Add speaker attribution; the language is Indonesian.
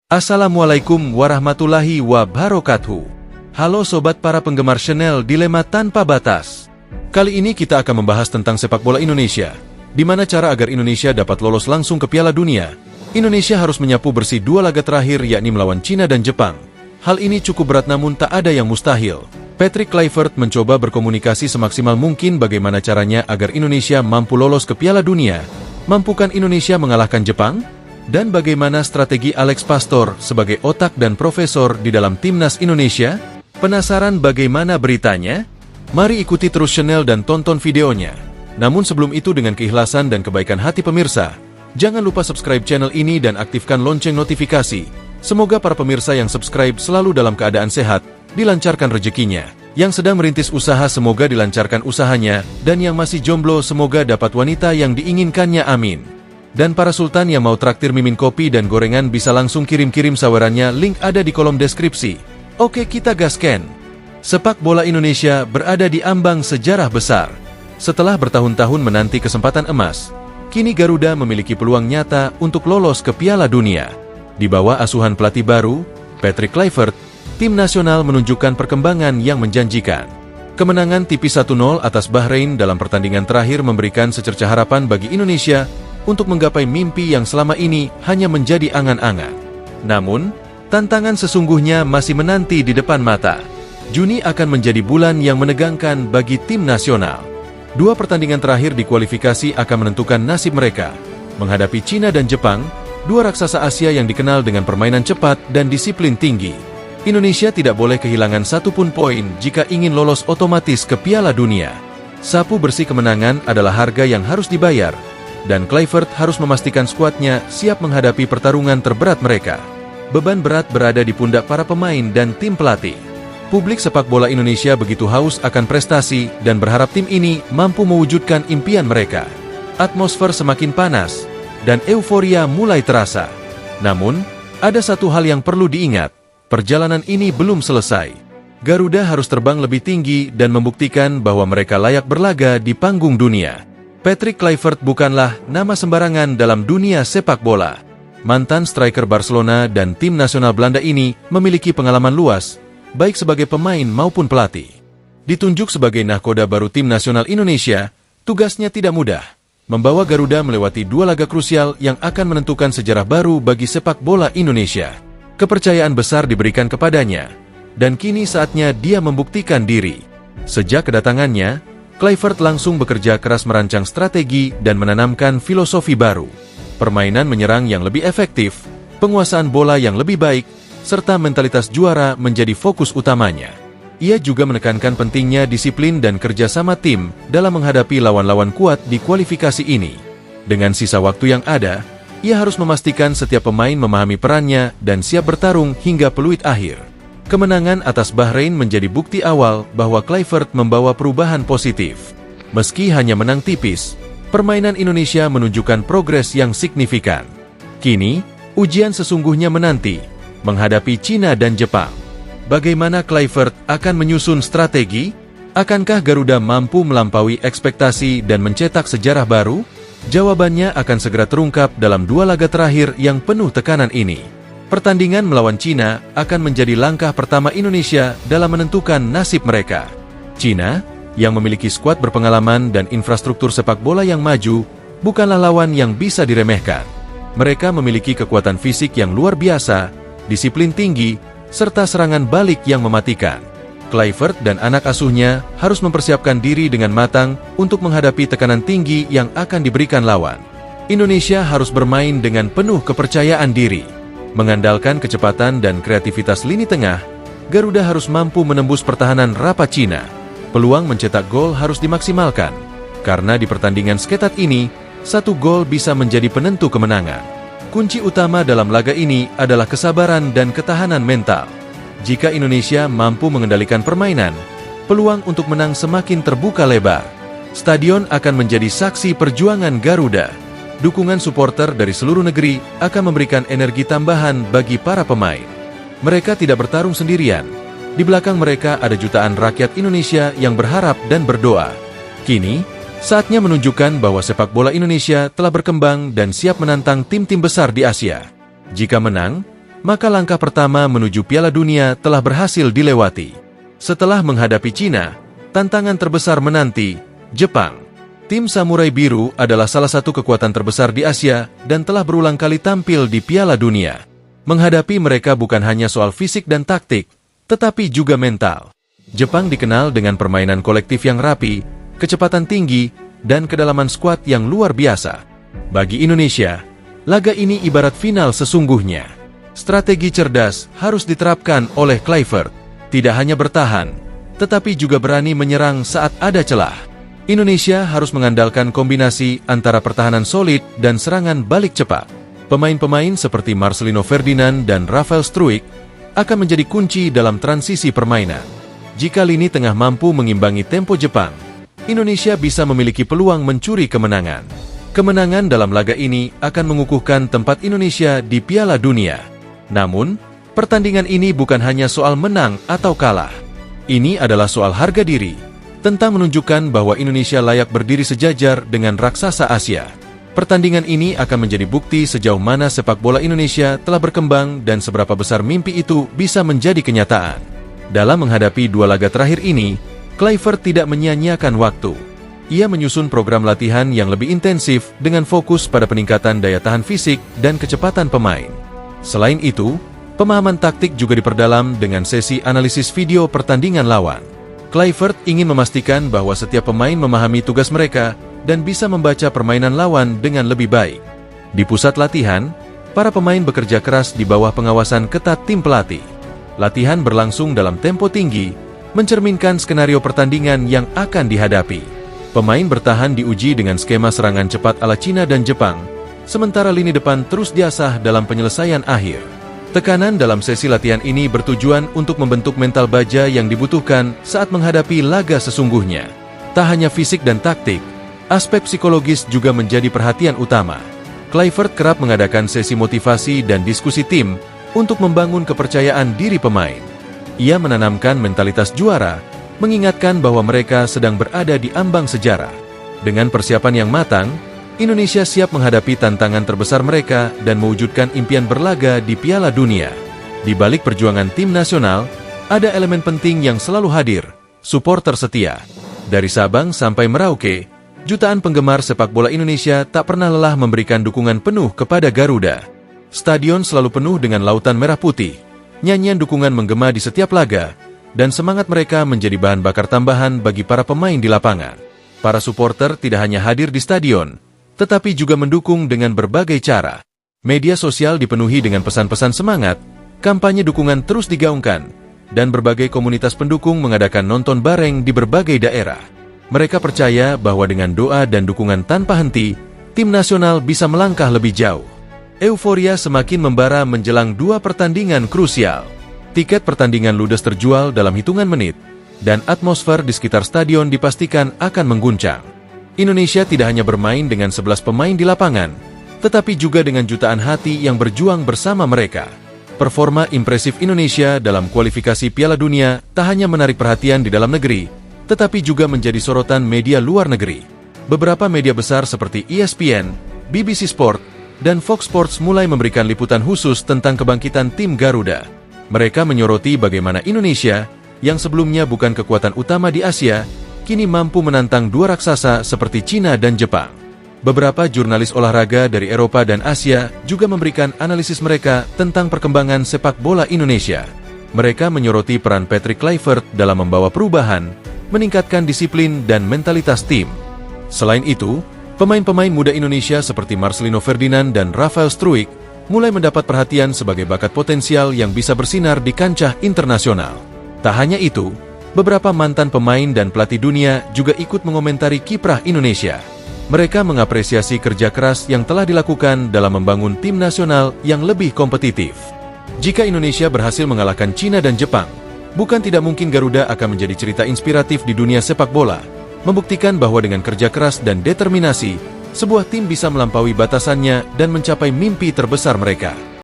Speaker 1: Assalamualaikum warahmatullahi wabarakatuh. Halo sobat para penggemar channel Dilema Tanpa Batas. Kali ini kita akan membahas tentang sepak bola Indonesia. Di mana cara agar Indonesia dapat lolos langsung ke Piala Dunia. Indonesia harus menyapu bersih dua laga terakhir yakni melawan Cina dan Jepang. Hal ini cukup berat namun tak ada yang mustahil. Patrick Kluivert mencoba berkomunikasi semaksimal mungkin bagaimana caranya agar Indonesia mampu lolos ke Piala Dunia. Mampukan Indonesia mengalahkan Jepang? Dan bagaimana strategi Alex Pastor sebagai otak dan profesor di dalam timnas Indonesia? Penasaran bagaimana beritanya? Mari ikuti terus channel dan tonton videonya. Namun sebelum itu dengan keikhlasan dan kebaikan hati pemirsa, jangan lupa subscribe channel ini dan aktifkan lonceng notifikasi. Semoga para pemirsa yang subscribe selalu dalam keadaan sehat, dilancarkan rezekinya. Yang sedang merintis usaha semoga dilancarkan usahanya, dan yang masih jomblo semoga dapat wanita yang diinginkannya, amin. Dan para sultan yang mau traktir mimin kopi dan gorengan bisa langsung kirim-kirim sawerannya, link ada di kolom deskripsi. Oke, kita gasken. Sepak bola Indonesia berada di ambang sejarah besar. Setelah bertahun-tahun menanti kesempatan emas, kini Garuda memiliki peluang nyata untuk lolos ke Piala Dunia. Di bawah asuhan pelatih baru, Patrick Kluivert, tim nasional menunjukkan perkembangan yang menjanjikan. Kemenangan tipis 1-0 atas Bahrain dalam pertandingan terakhir memberikan secercah harapan bagi Indonesia untuk menggapai mimpi yang selama ini hanya menjadi angan-angan. Namun, tantangan sesungguhnya masih menanti di depan mata. Juni akan menjadi bulan yang menegangkan bagi tim nasional. Dua pertandingan terakhir di kualifikasi akan menentukan nasib mereka. Menghadapi Cina dan Jepang, dua raksasa Asia yang dikenal dengan permainan cepat dan disiplin tinggi. Indonesia tidak boleh kehilangan satupun poin jika ingin lolos otomatis ke Piala Dunia. Sapu bersih kemenangan adalah harga yang harus dibayar, dan Kluivert harus memastikan skuadnya siap menghadapi pertarungan terberat mereka. Beban berat berada di pundak para pemain dan tim pelatih. Publik sepak bola Indonesia begitu haus akan prestasi dan berharap tim ini mampu mewujudkan impian mereka. Atmosfer semakin panas, dan euforia mulai terasa. Namun, ada satu hal yang perlu diingat, perjalanan ini belum selesai. Garuda harus terbang lebih tinggi dan membuktikan bahwa mereka layak berlaga di panggung dunia. Patrick Kluivert bukanlah nama sembarangan dalam dunia sepak bola. Mantan striker Barcelona dan tim nasional Belanda ini memiliki pengalaman luas, baik sebagai pemain maupun pelatih. Ditunjuk sebagai nahkoda baru tim nasional Indonesia, tugasnya tidak mudah. Membawa Garuda melewati dua laga krusial yang akan menentukan sejarah baru bagi sepak bola Indonesia. Kepercayaan besar diberikan kepadanya, dan kini saatnya dia membuktikan diri. Sejak kedatangannya, Kluivert langsung bekerja keras merancang strategi dan menanamkan filosofi baru. Permainan menyerang yang lebih efektif, penguasaan bola yang lebih baik, serta mentalitas juara menjadi fokus utamanya. Ia juga menekankan pentingnya disiplin dan kerjasama tim dalam menghadapi lawan-lawan kuat di kualifikasi ini. Dengan sisa waktu yang ada, ia harus memastikan setiap pemain memahami perannya dan siap bertarung hingga peluit akhir. Kemenangan atas Bahrain menjadi bukti awal bahwa Kluivert membawa perubahan positif. Meski hanya menang tipis, permainan Indonesia menunjukkan progres yang signifikan. Kini, ujian sesungguhnya menanti, menghadapi Cina dan Jepang. Bagaimana Kluivert akan menyusun strategi? Akankah Garuda mampu melampaui ekspektasi dan mencetak sejarah baru? Jawabannya akan segera terungkap dalam dua laga terakhir yang penuh tekanan ini. Pertandingan melawan Cina akan menjadi langkah pertama Indonesia dalam menentukan nasib mereka. Cina, yang memiliki skuad berpengalaman dan infrastruktur sepak bola yang maju, bukanlah lawan yang bisa diremehkan. Mereka memiliki kekuatan fisik yang luar biasa, disiplin tinggi, serta serangan balik yang mematikan. Kluivert dan anak asuhnya harus mempersiapkan diri dengan matang untuk menghadapi tekanan tinggi yang akan diberikan lawan. Indonesia harus bermain dengan penuh kepercayaan diri. Mengandalkan kecepatan dan kreativitas lini tengah, Garuda harus mampu menembus pertahanan rapat Cina. Peluang mencetak gol harus dimaksimalkan, karena di pertandingan seketat ini, satu gol bisa menjadi penentu kemenangan. Kunci utama dalam laga ini adalah kesabaran dan ketahanan mental. Jika Indonesia mampu mengendalikan permainan, peluang untuk menang semakin terbuka lebar. Stadion akan menjadi saksi perjuangan Garuda. Dukungan supporter dari seluruh negeri akan memberikan energi tambahan bagi para pemain. Mereka tidak bertarung sendirian. Di belakang mereka ada jutaan rakyat Indonesia yang berharap dan berdoa. Kini, saatnya menunjukkan bahwa sepak bola Indonesia telah berkembang dan siap menantang tim-tim besar di Asia. Jika menang, maka langkah pertama menuju Piala Dunia telah berhasil dilewati. Setelah menghadapi Cina, tantangan terbesar menanti Jepang. Tim Samurai Biru adalah salah satu kekuatan terbesar di Asia dan telah berulang kali tampil di Piala Dunia. Menghadapi mereka bukan hanya soal fisik dan taktik, tetapi juga mental. Jepang dikenal dengan permainan kolektif yang rapi, kecepatan tinggi, dan kedalaman skuad yang luar biasa. Bagi Indonesia, laga ini ibarat final sesungguhnya. Strategi cerdas harus diterapkan oleh Kluivert. Tidak hanya bertahan, tetapi juga berani menyerang saat ada celah. Indonesia harus mengandalkan kombinasi antara pertahanan solid dan serangan balik cepat. Pemain-pemain seperti Marcelino Ferdinand dan Rafael Struijk akan menjadi kunci dalam transisi permainan. Jika lini tengah mampu mengimbangi tempo Jepang, Indonesia bisa memiliki peluang mencuri kemenangan. Kemenangan dalam laga ini akan mengukuhkan tempat Indonesia di Piala Dunia. Namun, pertandingan ini bukan hanya soal menang atau kalah. Ini adalah soal harga diri, tentang menunjukkan bahwa Indonesia layak berdiri sejajar dengan raksasa Asia. Pertandingan ini akan menjadi bukti sejauh mana sepak bola Indonesia telah berkembang dan seberapa besar mimpi itu bisa menjadi kenyataan. Dalam menghadapi dua laga terakhir ini, Kluivert tidak menyia-nyiakan waktu. Ia menyusun program latihan yang lebih intensif dengan fokus pada peningkatan daya tahan fisik dan kecepatan pemain. Selain itu, pemahaman taktik juga diperdalam dengan sesi analisis video pertandingan lawan. Kluivert ingin memastikan bahwa setiap pemain memahami tugas mereka dan bisa membaca permainan lawan dengan lebih baik. Di pusat latihan, para pemain bekerja keras di bawah pengawasan ketat tim pelatih. Latihan berlangsung dalam tempo tinggi, mencerminkan skenario pertandingan yang akan dihadapi. Pemain bertahan diuji dengan skema serangan cepat ala Cina dan Jepang, sementara lini depan terus diasah dalam penyelesaian akhir. Tekanan dalam sesi latihan ini bertujuan untuk membentuk mental baja yang dibutuhkan saat menghadapi laga sesungguhnya. Tak hanya fisik dan taktik, aspek psikologis juga menjadi perhatian utama. Kluivert kerap mengadakan sesi motivasi dan diskusi tim untuk membangun kepercayaan diri pemain. Ia menanamkan mentalitas juara, mengingatkan bahwa mereka sedang berada di ambang sejarah. Dengan persiapan yang matang, Indonesia siap menghadapi tantangan terbesar mereka dan mewujudkan impian berlaga di Piala Dunia. Di balik perjuangan tim nasional, ada elemen penting yang selalu hadir, supporter setia. Dari Sabang sampai Merauke, jutaan penggemar sepak bola Indonesia tak pernah lelah memberikan dukungan penuh kepada Garuda. Stadion selalu penuh dengan lautan merah putih, nyanyian dukungan menggema di setiap laga, dan semangat mereka menjadi bahan bakar tambahan bagi para pemain di lapangan. Para supporter tidak hanya hadir di stadion, tetapi juga mendukung dengan berbagai cara. Media sosial dipenuhi dengan pesan-pesan semangat, kampanye dukungan terus digaungkan, dan berbagai komunitas pendukung mengadakan nonton bareng di berbagai daerah. Mereka percaya bahwa dengan doa dan dukungan tanpa henti, tim nasional bisa melangkah lebih jauh. Euforia semakin membara menjelang dua pertandingan krusial. Tiket pertandingan ludes terjual dalam hitungan menit, dan atmosfer di sekitar stadion dipastikan akan mengguncang. Indonesia tidak hanya bermain dengan 11 pemain di lapangan, tetapi juga dengan jutaan hati yang berjuang bersama mereka. Performa impresif Indonesia dalam kualifikasi Piala Dunia tak hanya menarik perhatian di dalam negeri, tetapi juga menjadi sorotan media luar negeri. Beberapa media besar seperti ESPN, BBC Sport, dan Fox Sports mulai memberikan liputan khusus tentang kebangkitan tim Garuda. Mereka menyoroti bagaimana Indonesia, yang sebelumnya bukan kekuatan utama di Asia, kini mampu menantang dua raksasa seperti Cina dan Jepang. Beberapa jurnalis olahraga dari Eropa dan Asia juga memberikan analisis mereka tentang perkembangan sepak bola Indonesia. Mereka menyoroti peran Patrick Kluivert dalam membawa perubahan, meningkatkan disiplin dan mentalitas tim. Selain itu, pemain-pemain muda Indonesia seperti Marcelino Ferdinand dan Rafael Struijk mulai mendapat perhatian sebagai bakat potensial yang bisa bersinar di kancah internasional. Tak hanya itu, beberapa mantan pemain dan pelatih dunia juga ikut mengomentari kiprah Indonesia. Mereka mengapresiasi kerja keras yang telah dilakukan dalam membangun tim nasional yang lebih kompetitif. Jika Indonesia berhasil mengalahkan Cina dan Jepang, bukan tidak mungkin Garuda akan menjadi cerita inspiratif di dunia sepak bola, membuktikan bahwa dengan kerja keras dan determinasi, sebuah tim bisa melampaui batasannya dan mencapai mimpi terbesar mereka.